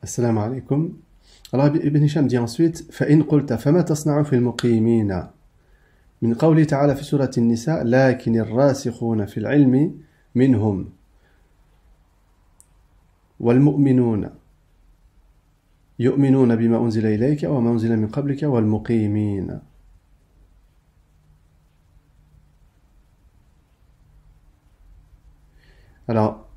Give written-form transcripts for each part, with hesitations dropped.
Assalamu alaikum. Alors Ibn Hisham dit ensuite فإن قلت فما تصنع في المقيمين من قوله تعالى في سورة النساء لكن الراسخون في العلم منهم والمؤمنون يؤمنون بما أنزل إليك وما أنزل من قبلك والمقيمين. Alors,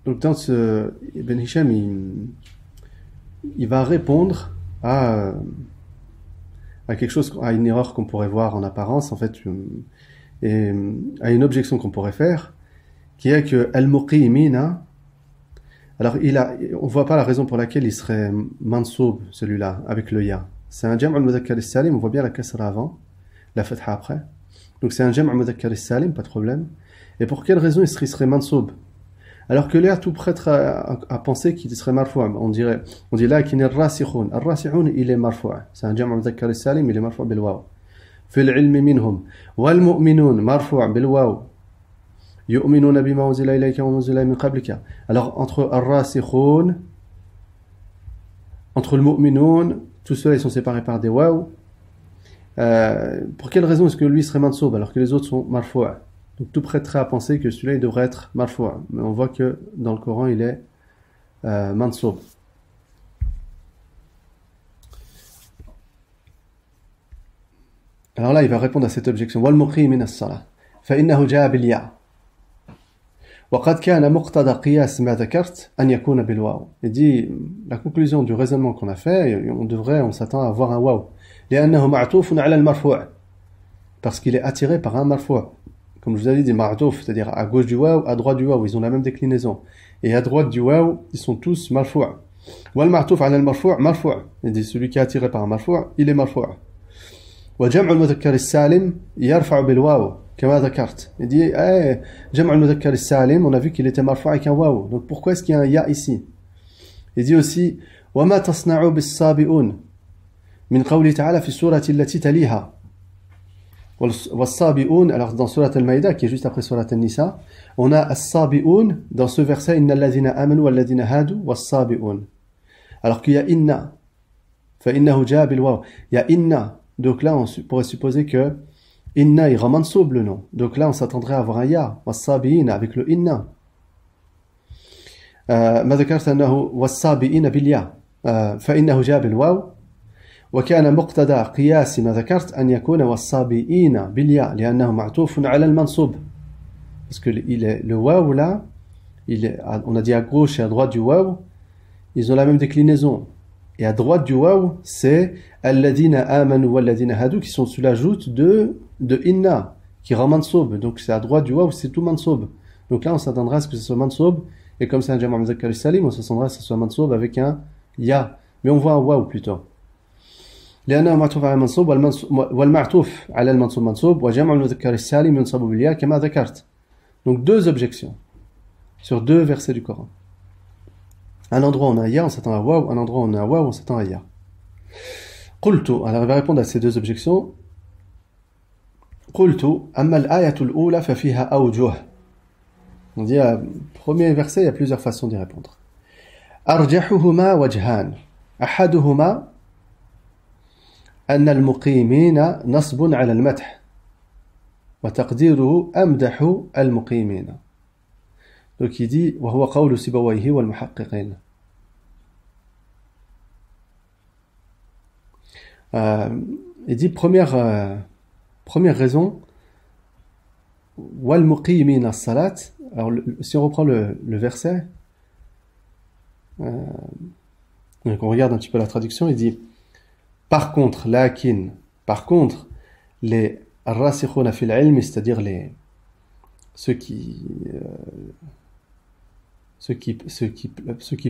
donc dans ce Ibn Hisham il va répondre à quelque chose, à une erreur qu'on pourrait voir en apparence, en fait, et à une objection qu'on pourrait faire, qui est que al-muqimina, alors on voit pas la raison pour laquelle il serait mansoub, celui-là, avec le ya. C'est un jam' al-mudhakkar al-salim, on voit bien la kasra avant, la fatha après. Donc c'est un jam' al-mudhakkar al-salim, pas de problème. Et pour quelle raison il serait mansoub? Alors que là, tout prêtre à penser qu'il serait marfou'. On dit là qu'il est rasikhun. Ar-rasikhun, il est marfou'. C'est un jam' mudhakkar salim, il est marfou' bil waw. Fil ilmi minhum. Wal mu'minun, marfou' bil waw. Yu'minuna bima unzila ilayka wa unzila min qablika. Alors, entre ar-rasikhun, entre le mu'minun, tous ceux-là, ils sont séparés par des waw. Pour quelle raison est-ce que lui serait mansoub alors que les autres sont marfou'? Donc tout prêterait à penser que celui-là il devrait être marfou', mais on voit que dans le Coran il est mansoub. Alors là il va répondre à cette objection. Wal muqim min as-salah fa innahu jaa bil ya. Wa qad kana muqtada qiyas ma dhakart an yakuna bil waw. Il dit la conclusion du raisonnement qu'on a fait, on s'attend à avoir un waw. Li'annahu ma'tufun 'ala al-marfu'. Parce qu'il est attiré par un marfou'. Comme je vous avais dit, ma'atouf, c'est-à-dire à gauche du waw, à droite du waw, ils ont la même déclinaison. Et à droite du waw, ils sont tous marfou'. Wal ma'atouf 'ala al-marfu' marfou'. Il dit celui qui est attiré par un marfou', il est marfou'. Wa jam'u al-mudhakkar as-salim yarfa'u bil waw, kama dhakart. Il dit jam'u al-mudhakkar as-salim, on a vu qu'il était marfou' avec un waw. Donc pourquoi est-ce qu'il y a un ya ici? Il dit aussi wa ma tasna'u bis-sabi'un min qawli ta'ala fi surati allati taliha. والصابئون, alors dans Surat al-Maïda qui est juste après Surat al-Nisa, on a as-sabi'un dans ce verset inna alladhina amanu walladhina hadu was-sabi'un. Alors qu'il y a inna fa innahu jaa bil waw, il y a inna, donc là on pourrait supposer que inna il rend mansoub le nom, donc là on s'attendrait à avoir un ya was-sabi'in avec le inna. ما ذكرت انه والصابئين بالياء فانه جاء بالواو وكان مقتضى قياس ما ذكرت أن يكون والصابئين بالياء لأنه معطوف على المنصوب. Parce que le waw là, on a dit à gauche et à droite du waw, ils ont la même déclinaison. Et à droite du waw, c'est alladhina amanu walladhina hadu qui sont sous l'ajoute de inna, qui rend mansoub. Donc c'est à droite du waw, c'est tout mansoub. Donc là on s'attendra à ce que ce soit mansoub. Et comme c'est un jam' mudhakkar salim, on s'attendra à ce que ce soit mansoub avec un ya. Mais on voit un waw plutôt. لأنه معطوف على المنصوب والمعطوف على المنصوب منصوب وجمع المذكر السالم ينصب بالياء كما ذكرت. Donc deux objections sur deux versets du Coran. Un endroit on a ya, on s'attend à waw, un endroit on a waw, on s'attend à ya. قلت, alors il va répondre à ces deux objections. قلت أما الآية الأولى ففيها أوجه. On dit premier verset, il y a plusieurs façons d'y répondre. أرجحهما وجهان أحدهما أن المقيمين نصب على المدح وتقديره أمدح المقيمين. Donc il dit وهو قول سيبويه والمحققين. Il dit première raison والمقيمين الصلاة. Alors si on reprend le verset, donc on regarde un petit peu la traduction, il dit par contre, les rasikhuna fil ilm, c'est-à-dire ceux qui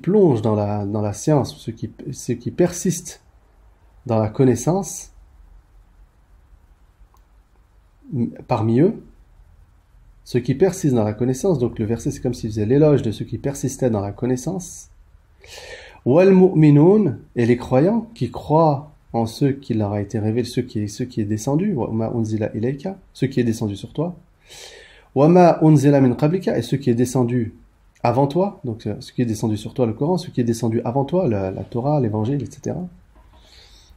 plongent dans la science, ceux qui persistent dans la connaissance, parmi eux, ceux qui persistent dans la connaissance, donc le verset c'est comme s'il faisait l'éloge de ceux qui persistaient dans la connaissance, wal mu'minun, et les croyants qui croient en ceux qui leur a été révélé, ce qui est descendu, wama unzila ilayka, ce qui est descendu sur toi, wama unzila min qablika, et ce qui est descendu avant toi, donc ce qui est descendu sur toi, le Coran, ce qui est descendu avant toi, la Torah, l'Évangile, etc.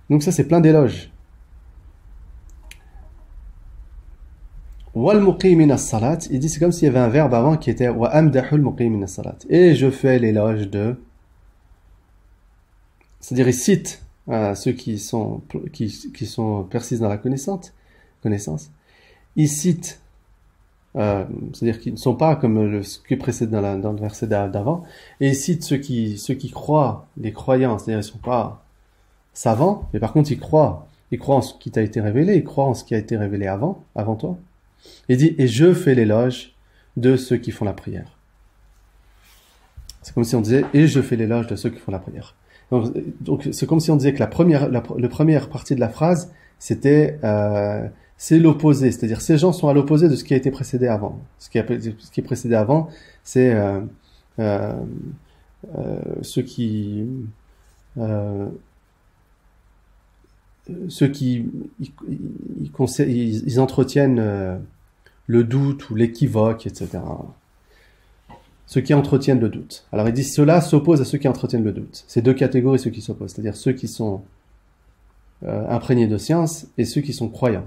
Donc ça, c'est plein d'éloges. Wal muqimin as-salat, il dit c'est comme s'il y avait un verbe avant qui était wa amdahul muqimin as-salat. Et je fais l'éloge de, c'est-à-dire il cite ceux qui sont persistent dans la connaissance. Il cite, c'est-à-dire qu'ils ne sont pas comme ce qui précède dans le verset d'avant, et il cite ceux qui croient, les croyants, c'est-à-dire ils ne sont pas savants, mais par contre ils croient en ce qui t'a été révélé, ils croient en ce qui a été révélé avant toi. Il dit, et je fais l'éloge de ceux qui font la prière. C'est comme si on disait, et je fais l'éloge de ceux qui font la prière. Donc c'est comme si on disait que la première partie de la phrase, c'était, c'est l'opposé. C'est-à-dire, ces gens sont à l'opposé de ce qui a été précédé avant. Ce qui est précédé avant, c'est ceux qui ils entretiennent le doute ou l'équivoque, etc. Ceux qui entretiennent le doute. Alors il dit cela s'oppose à ceux qui entretiennent le doute. C'est deux catégories ceux qui s'opposent, c'est-à-dire ceux qui sont imprégnés de science et ceux qui sont croyants.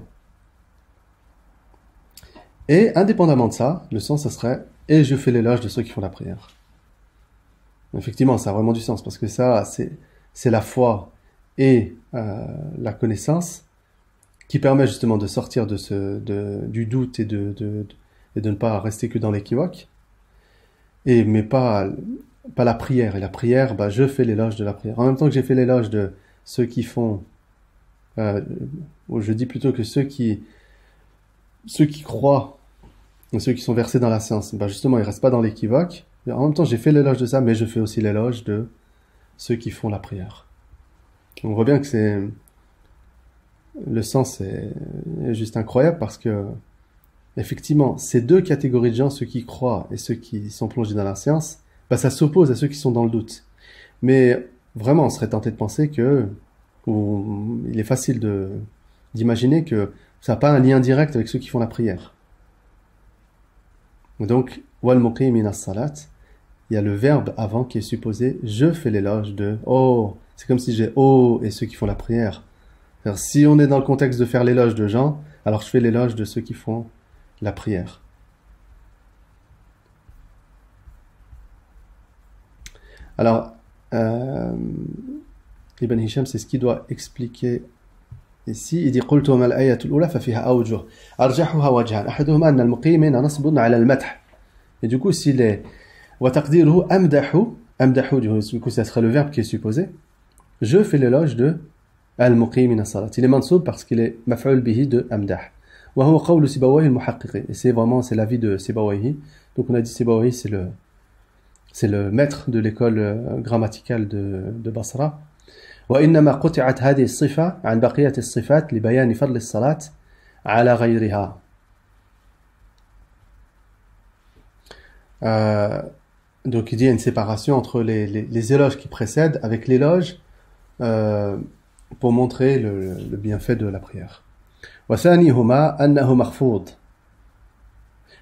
Et indépendamment de ça, le sens ça serait et je fais l'éloge de ceux qui font la prière. Effectivement, ça a vraiment du sens parce que ça c'est la foi et la connaissance qui permet justement de sortir du doute et de ne pas rester que dans l'équivoque. Mais pas la prière. Et la prière, je fais l'éloge de la prière. En même temps que j'ai fait l'éloge de ceux qui font, ou je dis plutôt que ceux qui croient, ceux qui sont versés dans la science, justement, ils restent pas dans l'équivoque. En même temps, j'ai fait l'éloge de ça, mais je fais aussi l'éloge de ceux qui font la prière. On voit bien que le sens est juste incroyable parce que effectivement, ces deux catégories de gens, ceux qui croient et ceux qui sont plongés dans la science, ça s'oppose à ceux qui sont dans le doute. Mais vraiment, on serait tenté de penser il est facile d'imaginer que ça n'a pas un lien direct avec ceux qui font la prière. Donc, wal muqimin as-salat, il y a le verbe avant qui est supposé, je fais l'éloge de, c'est comme si j'ai et ceux qui font la prière. C'est-à-dire, si on est dans le contexte de faire l'éloge de gens, alors je fais l'éloge de ceux qui font la prière. Alors, Ibn Hisham, c'est ce qu'il doit expliquer ici. Il dit قلت وما الآية الأولى ففيها أوجه أرجحها وجهان أحدهما أن المقيمين نصب على المدح. Et du coup, s'il est وتقديره أمدح, du coup, ça serait le verbe qui est supposé. Je fais l'éloge de al-muqim as-salat. Il est mansoub parce qu'il est maf'ul bihi de amdah. وهو قول سيبويه المحقق. Et c'est l'avis de Sibawayhi. Donc on a dit Sibawayhi c'est le maître de l'école grammaticale de Basra. وإنما قطعت هذه الصفة عن بقية الصفات لبيان فضل الصلاة على غيرها. Donc il dit il y a une séparation entre les éloges qui précèdent avec l'éloge pour montrer le bienfait de la prière. وثانيهما أنه مخفوض.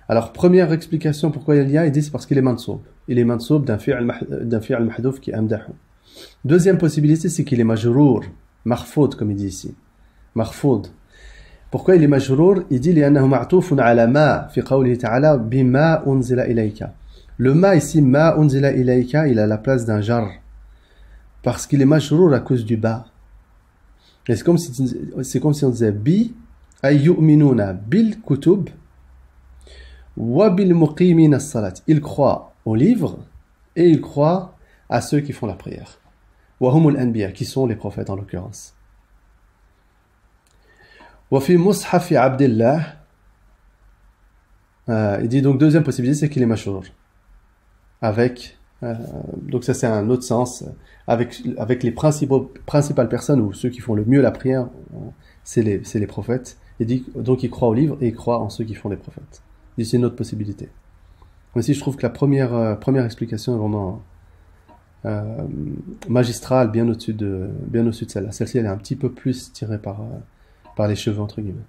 Alors première explication pourquoi il y a, il dit c'est parce qu'il est mansoub. Il est mansoub d'un fi'l mahdouf qui est amdahu. Deuxième possibilité c'est qu'il est majrour, marfoud comme il dit ici. Marfoud. Pourquoi il est majrour? Il dit لأنه معطوف على ما في قوله تعالى بما أنزل إليك. Le ma ici, ma unzila ilayka, il a la place d'un jar. Parce qu'il est majrour à cause du ba. Et c'est comme si on disait bi ay yu'minuna bil kutub wa bil muqimin as-salat. Il croit au livre et il croit à ceux qui font la prière. Wa humul anbiya, qui sont les prophètes en l'occurrence. Wa fi mushaf Abdillah. Il dit donc deuxième possibilité c'est qu'il est majrour. Donc ça c'est un autre sens avec les principales personnes ou ceux qui font le mieux la prière, c'est les prophètes. Il dit donc il croit au livre et il croit en ceux qui font les prophètes. Il dit c'est une autre possibilité. Mais si je trouve que la première explication est vraiment magistrale, bien au-dessus de celle-là. Celle-ci elle est un petit peu plus tirée par les cheveux entre guillemets.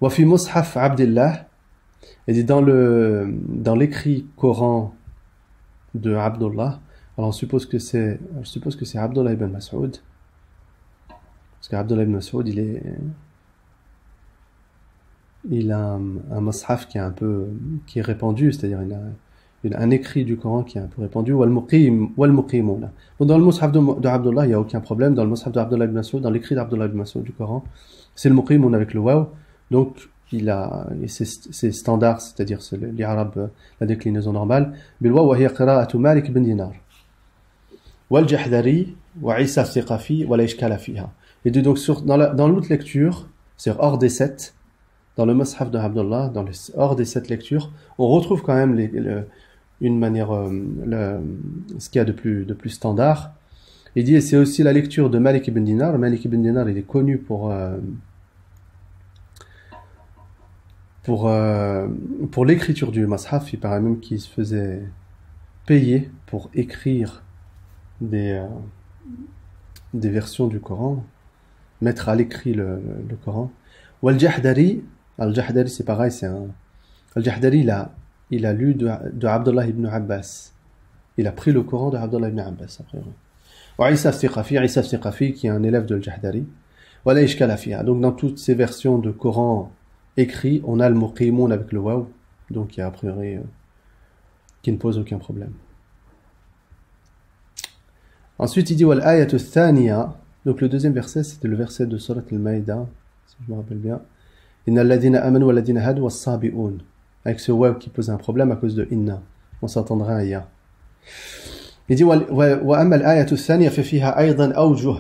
Wa fi mushaf Abdillah, il dit dans l'écrit Coran de Abdullah. Alors je suppose que c'est Abdullah ibn Mas'ud. Parce qu'Abdullah ibn Mas'ud, il a un mushaf qui est répandu, c'est-à-dire il a un écrit du Coran qui est un peu répandu, wal-muqimuna. Bon, dans le mushaf de Abdullah, il n'y a aucun problème. Dans le mushaf d'Abdullah ibn Mas'ud, dans l'écrit d'Abdullah ibn Mas'ud du Coran, c'est le muqimun avec le waw. Donc, c'est standard, c'est-à-dire c'est l'Arab, la déclinaison normale. Bil waw wa hiya qira'atu Malik ibn Dinar. Wal Jahdari wa Isa al-Thiqafi wa la ishkala fiha. Et donc, dans l'autre lecture, c'est hors des 7, dans le mushaf de Abdullah, hors des 7 lectures, on retrouve quand même une manière, ce qu'il y a de plus standard. Il dit, et c'est aussi la lecture de Malik ibn Dinar. Malik ibn Dinar, il est connu pour l'écriture du mushaf. Il paraît même qu'il se faisait payer pour écrire des versions du Coran, mettre à l'écrit le Coran. Ou Al-Jahdari, c'est pareil, Al-Jahdari, il a lu de Abdullah ibn Abbas. Il a pris le Coran de Abdullah ibn Abbas, a priori. Ou Isa al-Thiqafi, qui est un élève de Al-Jahdari. Wa la ishkala fiha. Donc dans toutes ces versions de Coran écrits, on a le muqimun avec le waw, donc qui a priori qui ne pose aucun problème. Ensuite, il dit wal ayatu thaniya. Donc le deuxième verset, c'était le verset de Surat al-Maïda, si je me rappelle bien. Inna alladhina amanu wal ladhina hadu was-sabi'un. Avec ce waw qui pose un problème à cause de inna. On s'attendrait à ya. Il dit wa amma al-ayatu thaniya fa fiha aydan awjuh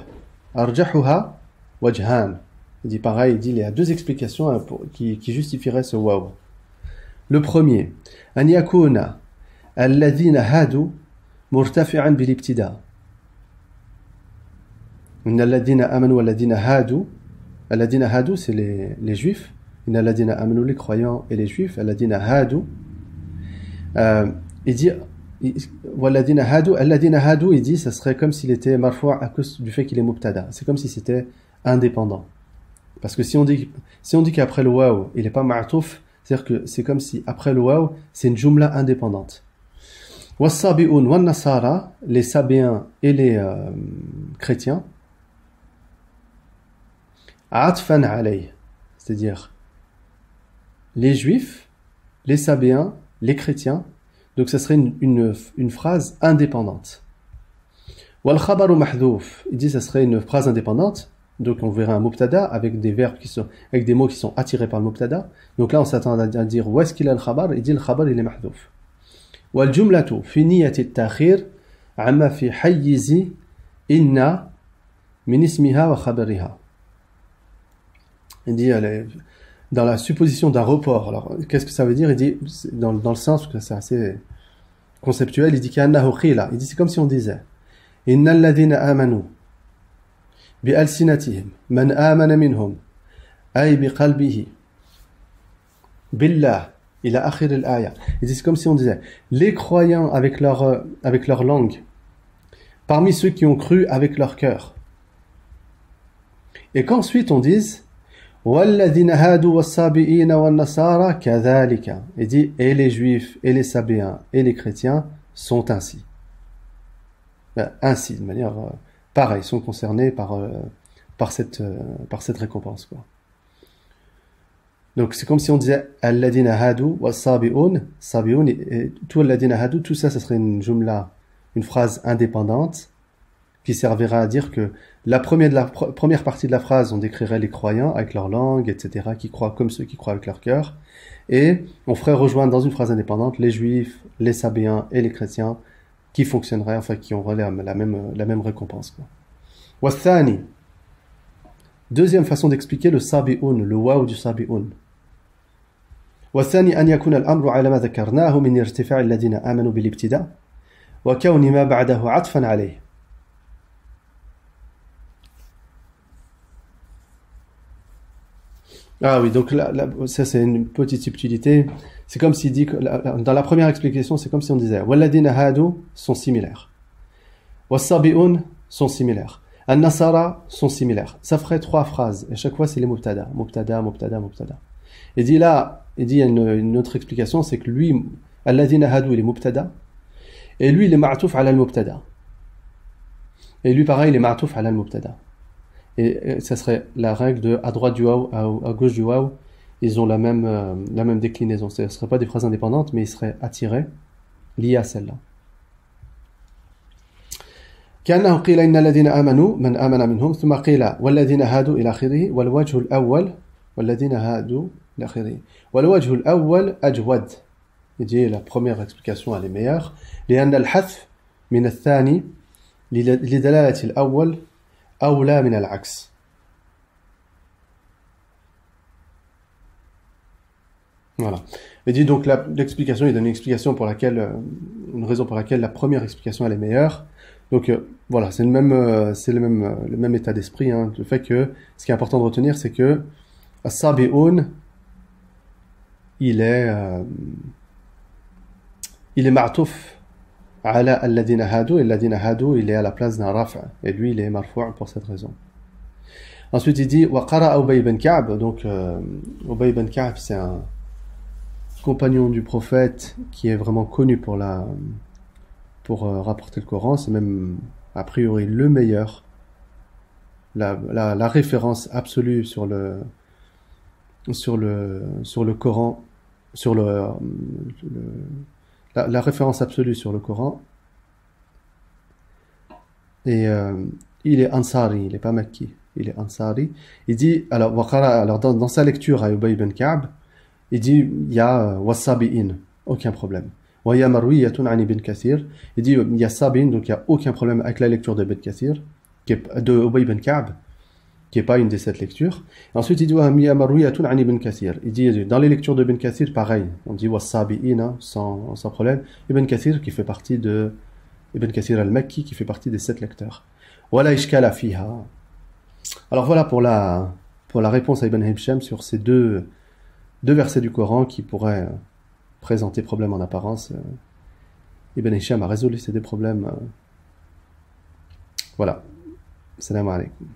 arjahuha wajhan. Il dit pareil, il y a deux explications qui justifieraient ce waw. Le premier, an yakuna alladhina hadu murtafi'an bil ibtida'. Inna alladhina amanu walladhina hadu. Alladhina hadu, c'est les juifs. Inna alladhina amanu, les croyants et les juifs. Alladhina hadu. Il dit walladhina hadu, il dit ça serait comme s'il était marfou' à cause du fait qu'il est mubtada. C'est comme si c'était indépendant. Parce que si on dit qu'après le waw, il n'est pas ma'touf, c'est-à-dire que c'est comme si après le waw, c'est une jumla indépendante. Was-sabi'un wan-nasara, les sabéens et les chrétiens, atfan alayh, c'est-à-dire les juifs, les sabéens, les chrétiens, donc ça serait une phrase indépendante. Wal khabaru mahdhouf, il dit ça serait une phrase indépendante, donc on verrait un mubtada avec des verbes avec des mots qui sont attirés par le mubtada. Donc là on s'attend à dire où est-ce qu'il a le khabar, il dit le khabar il est mahdhouf. Wal jumlatu fi niyyati at-ta'khir amma fi hayyizi inna min ismiha wa khabariha. Il dit dans la supposition d'un report. Alors qu'est-ce que ça veut dire? Il dit dans le sens que c'est assez conceptuel, il dit qu'annahu qila, il dit c'est comme si on disait innal ladhina amanu bi alsinatihim man amana minhum ay bi qalbihi billah ila akhir al-aya. Il dit c'est comme si on disait les croyants avec leur langue parmi ceux qui ont cru avec leur cœur. Et qu'ensuite on dise وَالَّذِينَ هَادُوا وَالصَّابِئِينَ وَالنَّصَارَى كَذَلِكَ. Il dit, et les juifs, et les sabéens, et les chrétiens sont ainsi. Ainsi, de manière pareille, sont concernés par cette récompense, quoi. Donc c'est comme si on disait الَّذِينَ هَادُوا وَالصَّابِئُونَ, sabi'un, et tout الَّذِينَ هَادُوا, tout ça, ça serait une jumla, une phrase indépendante, qui servira à dire que la première partie de la phrase, on décrirait les croyants avec leur langue, etc., qui croient comme ceux qui croient avec leur cœur, et on ferait rejoindre dans une phrase indépendante les juifs, les sabéens et les chrétiens, qui fonctionneraient, enfin qui auraient la même récompense, quoi. Wathani, deuxième façon d'expliquer le sabi'un, le waw du sabi'un. Wathani an yakuna al-amru ala ma dhakarnahu min irtifa' alladhina amanu bil ibtida' wa kawni ma ba'dahu 'atfan 'alayh. Ah oui, donc là, ça c'est une petite subtilité. C'est comme s'il dit que dans la première explication, c'est comme si on disait Walladina hadu sont similaires. Was-sabi'un sont similaires. An-nasara sont similaires. Ça ferait 3 phrases. Et chaque fois, c'est les mubtada. Mubtada, mubtada, mubtada. Et dit là, il y a une autre explication, c'est que lui, Alladina hadu, il est mubtada. Et lui, il est ma'touf ala al-mubtada. Et lui, pareil, il est ma'touf ala al-mubtada. Et ça serait la règle de à droite du waw, à gauche du waw, ils ont la même déclinaison. Ce ne seraient pas des phrases indépendantes, mais ils seraient attirés, liés à celle-là. كأنه قيل إن الذين آمنوا من آمن منهم ثم قيل والذين هادوا إلى آخره والوجه الأول والذين هادوا إلى آخره والوجه الأول أجود. Il dit la première explication elle est meilleure لأن الحذف من الثاني لدلالة الأول أولى من العكس. Voilà. Il dit donc l'explication, il donne une explication pour laquelle, une raison pour laquelle la première explication elle est meilleure. Donc voilà, c'est le même état d'esprit. Hein, le fait que ce qui est important de retenir, c'est que as-sabi'un, il est ma'touf ala alladhina hadu, et alladhina hadu, il est à la place d'un raf', et lui il est marfou' pour cette raison. Ensuite il dit wa qara'a Ubay ibn Ka'b. Donc Ubay ibn Ka'b, c'est un compagnon du prophète qui est vraiment connu pour rapporter le Coran. C'est même a priori le meilleur, la référence absolue sur le Coran, la référence absolue sur le Coran. Et il est Ansari, il est pas Makki, il est Ansari. Il dit alors dans sa lecture à Ubay ibn Ka'b, il dit il y a was-sabi'in, aucun problème. Wa ya marwiyatun an ibn Kathir, il dit il y a sabi'in, donc il y a aucun problème avec la lecture de Ibn Kathir, de Ubay ibn Ka'b, qui est pas une des 7 lectures. Et ensuite il dit wa ya marwiyatun an ibn Kathir, il dit dans les lectures de Ibn Kathir pareil, on dit was-sabi'in sans problème. Ibn Kathir qui fait partie de Ibn Kathir al-Makki, qui fait partie des 7 lecteurs. Wala ishkala fiha. Alors voilà pour la réponse à Ibn Hisham sur ces deux versets du Coran qui pourraient présenter problème en apparence. Ibn Hisham a résolu ces 2 problèmes. Voilà. Salam alaikum.